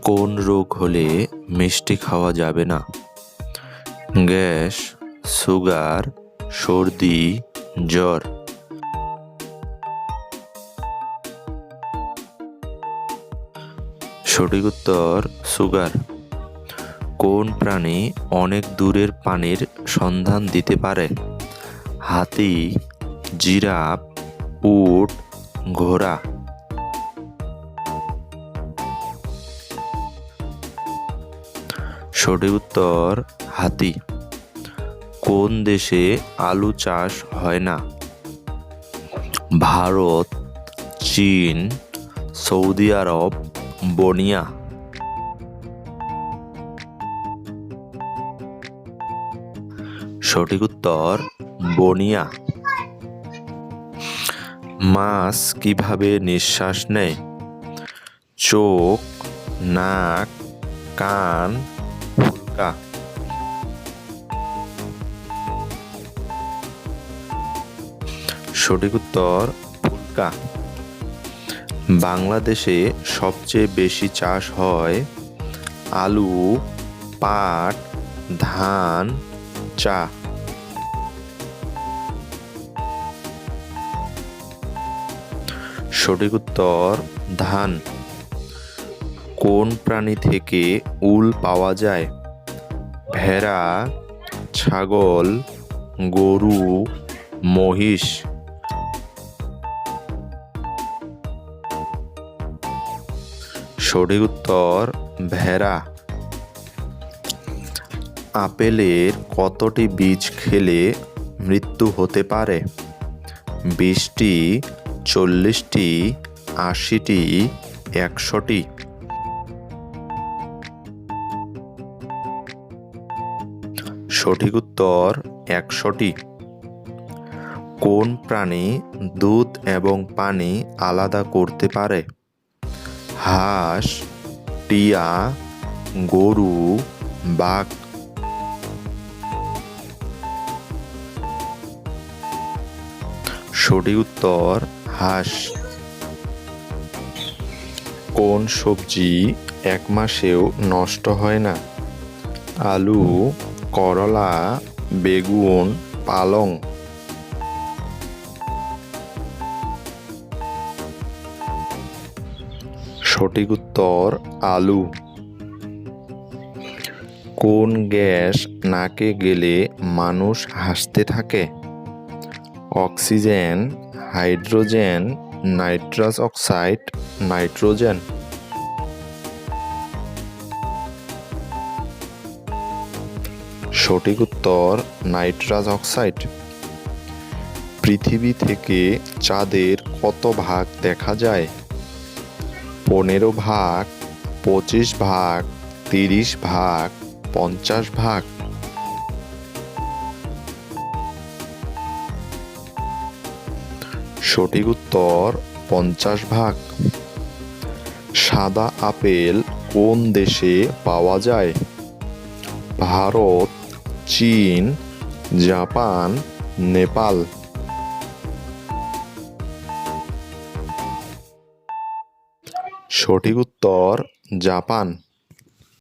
কোন রোগ হলে মিষ্টি খাওয়া যাবে না? গ্যাস, সুগার, সর্দি, জ্বর। সঠিক উত্তর সুগার। কোন প্রাণী অনেক দূরের পানির সন্ধান দিতে পারে? হাতি, জিরাফ, উট, ঘোড়া। সঠিক উত্তর হাতি। কোন দেশে আলু চাষ হয় না? ভারত, চীন, সৌদি আরব, বনিয়া। সঠিক উত্তর বনিয়া। মাছ কিভাবে নিঃশ্বাস নেয়? চোখ, নাক, কান, ফুলকা। সঠিক উত্তর ফুলকা। বাংলাদেশে সবচেয়ে বেশি চাষ হয় আলু, পাট, ধান, চা। সঠিক উত্তর ধান। কোন প্রাণী থেকে উল পাওয়া যায়? ভেড়া, ছাগল, গরু, মহিষ। সঠিক উত্তর ভেড়া। আপেলের কতটি বীজ খেলে মৃত্যু হতে পারে? 20টি, 40টি, 80টি, 100টি। সঠিক উত্তর 100টি। কোন প্রাণী দুধ এবং পানি আলাদা করতে পারে? হাঁস, টিয়া, গরু, বাঘ। সঠিক উত্তর হাঁস। কোন সবজি 1 মাসেও নষ্ট হয় না? আলু, করলা, বেগুন, পালং। সঠিক উত্তর আলু। কোন গ্যাস নাকে গেলে মানুষ হাসতে থাকে? Oxygen, hydrogen, nitrous oxide, nitrogen. সঠিক উত্তর নাইট্রাস অক্সাইড। পৃথিবী থেকে চাঁদের কত ভাগ দেখা যায়? 15 ভাগ, 25 ভাগ, 30 ভাগ, 50 ভাগ। সঠিক উত্তর 50 ভাগ। সাদা আপেল কোন দেশে পাওয়া যায়? ভারত, চীন, জাপান, নেপাল। সঠিক উত্তর জাপান।